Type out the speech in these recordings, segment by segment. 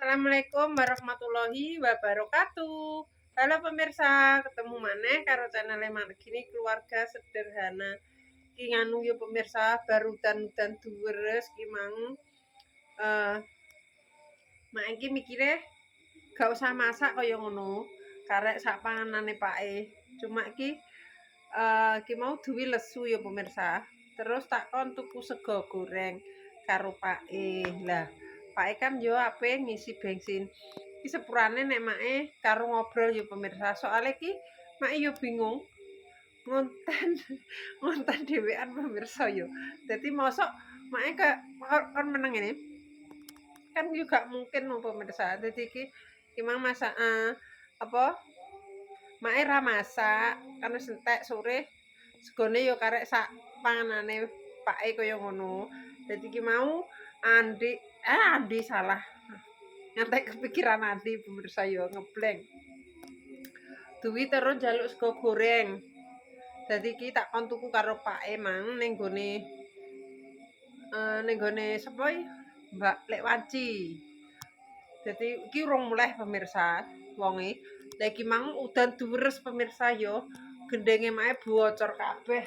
Assalamualaikum warahmatullahi wabarakatuh. Halo pemirsa, ketemu maneh karo channel Margini Keluarga Sederhana. Ki nganu yo pemirsa, baru udan duweres ki mang mak iki mikire gak usah masak kaya ngono, karek sak panganane pake. Cuma ki mau duwi lesu ya pemirsa. Terus tak kon tuku sego goreng karo pake. Lah, pake kan yo ape ngisi bensin. Ki sepurane nek make karo ngobrol ya pemirsa. Soale ki make yo bingung ngonten ngonten dhewean pemirsa yo. Dadi mosok make kon meneng ngene. Kan yo gak mungkin no pemirsa. Dadi ki mang masak apa mae ra masak kan wis entek sore segone yo karek sak panganane pake kaya ngono. Dadi ki mau Andi salah. Ngantek kepikiran Andi pemirsa yo ngeblank. Duwi terus njaluk sego goreng. Dadi ki tak kon tuku karo pake mang ning gone sapa Mbak Lek Wanci. Dadi iki urung mulai pemirsa wonge. Lah iki mang udan duweres pemirsa yo. Gendenge mae bocor kabeh.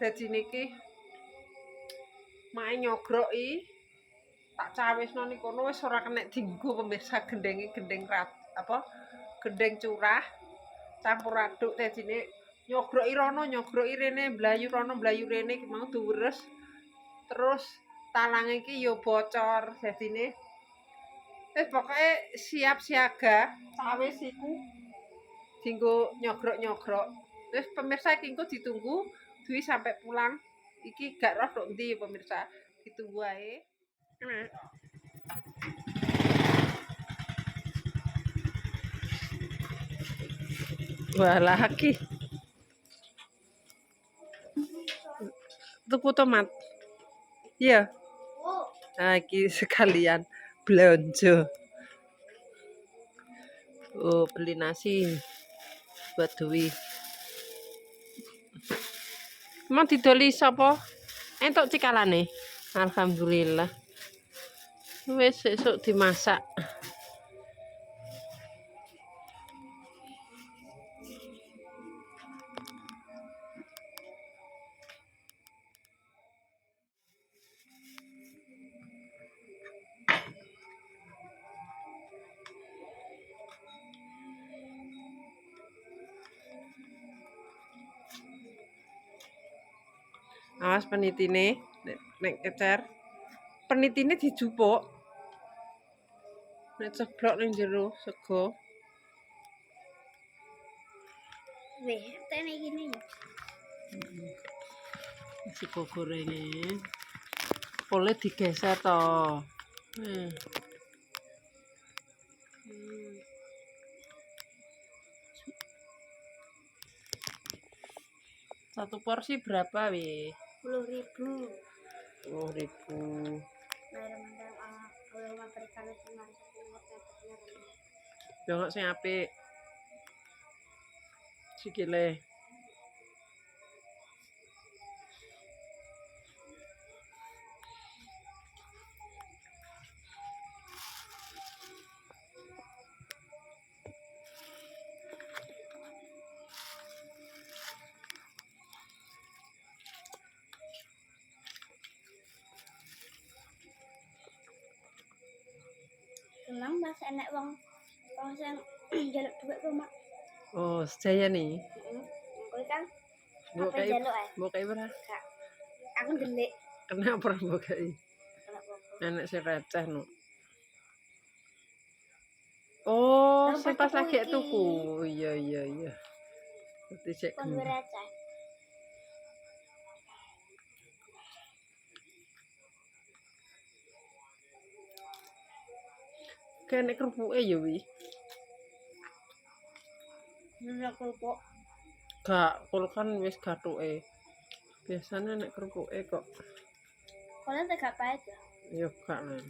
Dadi niki mae nyogroki tak cawisno ning kono wis ora kenek dienggo pemirsa gendeng curah campur aduk dadine nyogroki rono nyogroki rene blayu rono blayu rene ki mau duweres. Terus talange iki yo bocor dadine wis pokoke siap siaga cawis iku dienggo nyogrok-nyogrok. Wis pemirsa iki engko ditunggu duwi sampai pulang. Iki gak roh tok ndi pemirsa, ditunggu ae. Walah iki. Tuku tomat. Iya. Nah, iki sekalian belanja. Oh, beli nasi buat Dewi. Mau didoli sapa? Entuk cikalane. Alhamdulillah. Wis sesuk dimasak. Awas penitine nek kecer. Penitine dijupuk. Nek ceblok ning jero sego. Weh, tene gini ya. Sego gorenge. Pole digeser to. Satu porsi berapa, Wi? 10.000. 10.000. Yo sing apik. Sikile. Emang mas enek wong sing njaluk dhuwit ku, Mak. Oh, sedaya nih. Kowe kan Mbok apa njaluk ae? Mbok ora? Gak. Aku ndelik. Kenapa mbok kai? Kenapa? Enek sing receh no. Oh, sing pas lagi tuku. Iya. Berarti cek kon receh. Kene kerupuk ya, Wi. Nek kerupuk. Gak, kul kan wis gathuke. Biasane nek kerupuke kok. Kono gak pahit ya? Ya gak lah.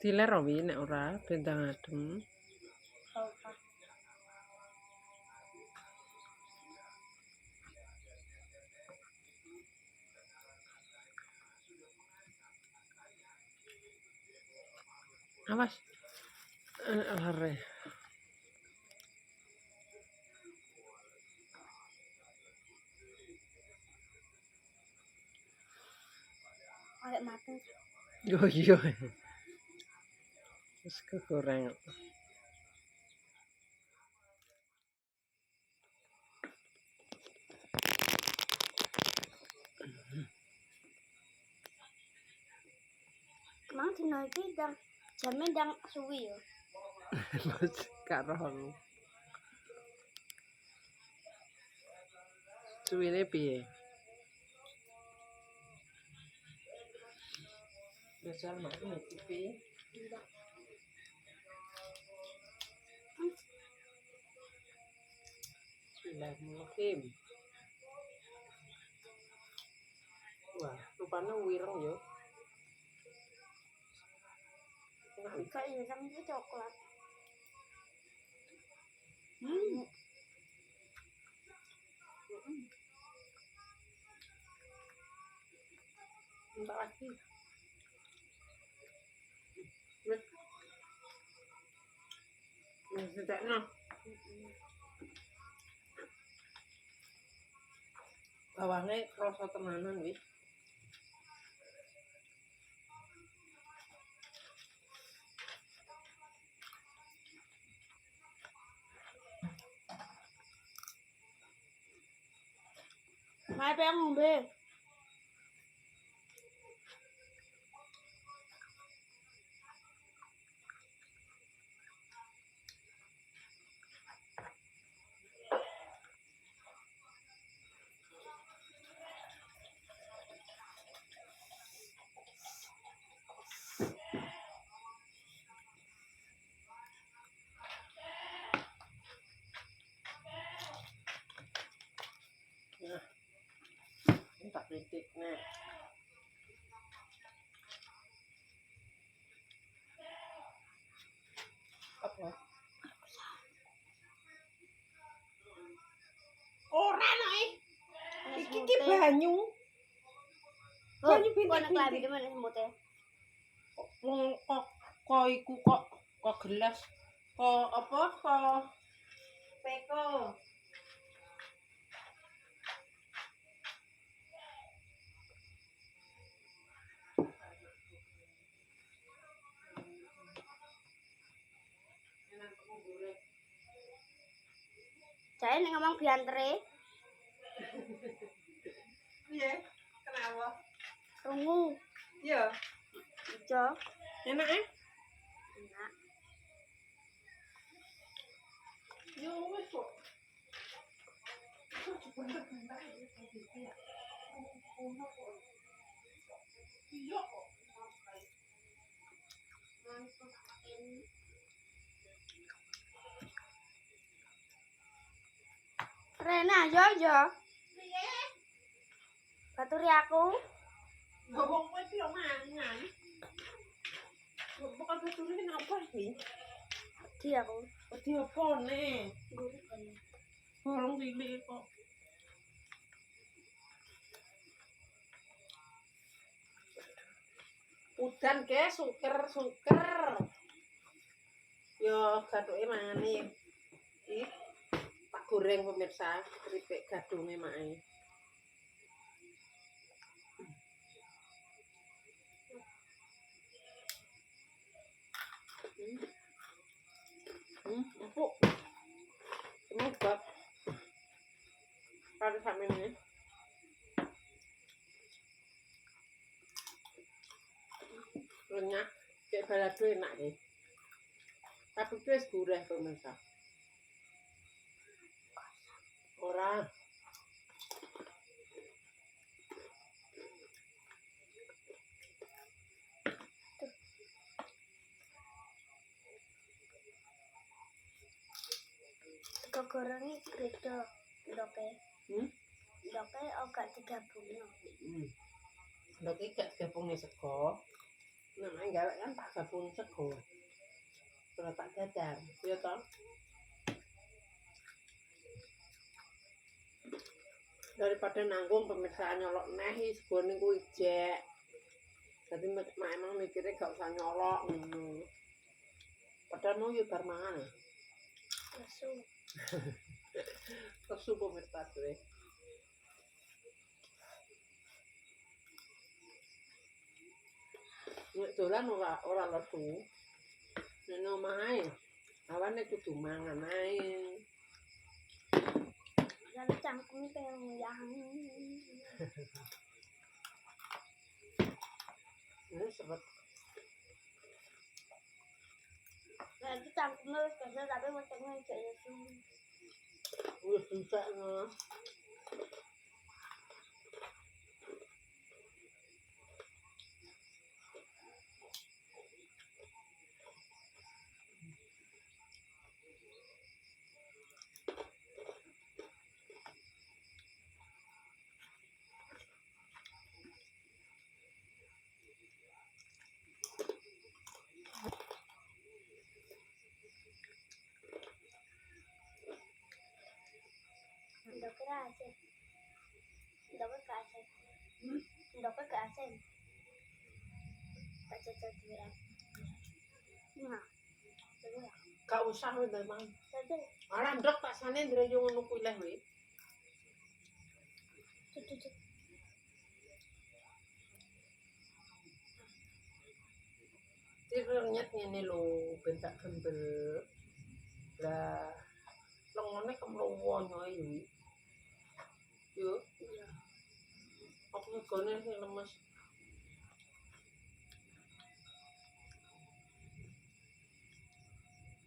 Diler wi nek ora bendang adem. Oh, ah. Awas. Lare. Agak mateng. Oh iya. Wis kegoreng. Mang dino iki jame ndang suwi yo. Wis gak roh. Suwine piye? Besar mak TV. Bismillahirrahmanirrahim. Wah, rupanya wireng yo. Kayak sampe coklat. Entar lagi. Wis. Wis sedekno. Bawange rasa tenanan wis. Mae pengen ngombe. Nah, tak kritik nek. Apa? Ora nek. Iki ki banyu. Oh, Banyu kok nek bintik-bintik. klambi mana semute? Wong kok iku kok gelas. Kok apa? Kok peko. Saya nek ngomong biantere, Iya, kenapa? rungu, Iya, ijo, enak enak. Yo wis kok. Iya kok. Rena, yo. Baturi aku. Ngomong kowe iki yo mangan. Bukan betul ini apa sih? Di aku. Wedi apa nih? Borong cilik kok. Udan ke suker. Yo gathuke mangane. Ih. Tak goreng pemirsa, keripik gadunge mae. Empuk. Emang bab. Karo sakmene. Renyah, kayak balado enak deh. Tapi itu wis gurih pemirsa. Ora. Sego gorengi gredo. Ndoke. Hmm? Ndoke gak digabungno. Lho iki gak gabungne sego. Namanya gawe kan tak gabung sego. Ora tak dadar, ya toh. Daripada nanggung pemirsa nyolok neh segone kuwi jek. Dadi mak emang mikirnya gak usah nyolok ngono. Padahal mau yo bar mangan. Lesu. Kesu pemirsa kowe. Nek dolan ora lesu. Nek omah ae awane kudu mangan ae. Lalu cangkemnya pengen nguyang. Ini seret. Nanti cangkemnya wis kesel tapi wetenge jek lesu. Wis bisa no. Ndoknya asin. Ndoknya ke asin. Ndoknya ke asin. Tak cocok dua. Nah. Dua. Gak usah wis memang. Satu. Ora ndok tak sane ndreyo ngono kuwi leh we. Cucu. Tirnyet ngene lho, ben tak gembel. Lah lengone kemlowo nyoe iki. Yo, Iya. aku segone sing lemes.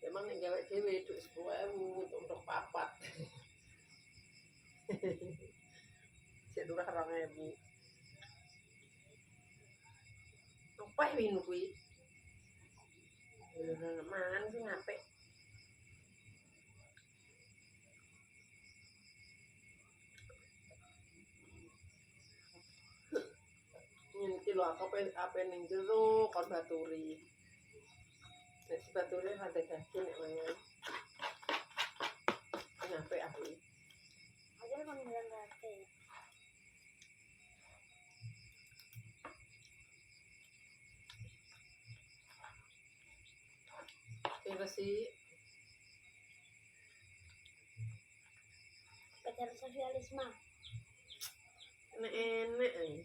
Emang nek gawe dhewe dhuwit 10.000 untuk papat. Sik durah 2.000. Apa winu kuwi? Mangan sing apik. Ini iki lho aku ape ning jero kon baturi. Nek si baturi rada daging nek mangan. Sing apik aku. Aja kan bilang berarti. Terus sih Pacar sosialisme. enak ae.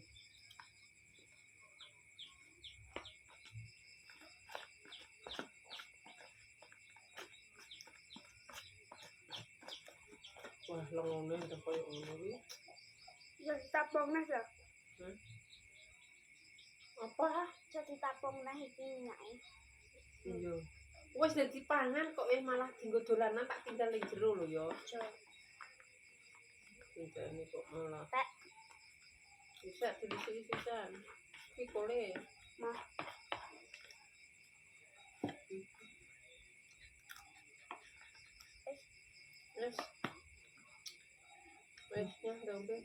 Wah, lengone udah koyo ngono kuwi. Bisa ditapung nah ya. Apa? Bisa ditapung nah iki minyak. Iya. Wis dadi pangan kok malah dienggo dolanan tak tinggal ning jero lho ya. Coba. Ini kok malah. Tek. Bisa dibisi pisan. Iki boleh. Mah. Wes. Wes ya udah.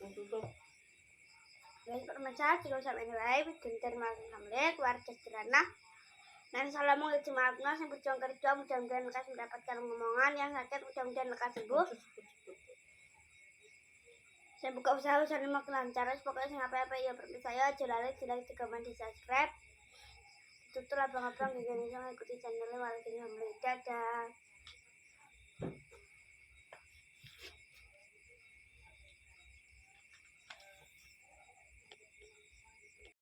Tutup. Guys, permasalahan jika sampai nilai, gentar makan samlet, warga sederhana. Dan assalamualaikum warahmatullahi wabarakatuh. Berjuang kerja, mudah-mudahan lekas mendapatkan ngomongan yang sakit, mudah-mudahan lekas sembuh. Saya buka usaha makin lancar, pokoknya saya apa-apa ya berarti saya jelalai tidak komen di subscribe. Tutup abang-abang, gini-gini, ikuti channelnya, walaupun dadah.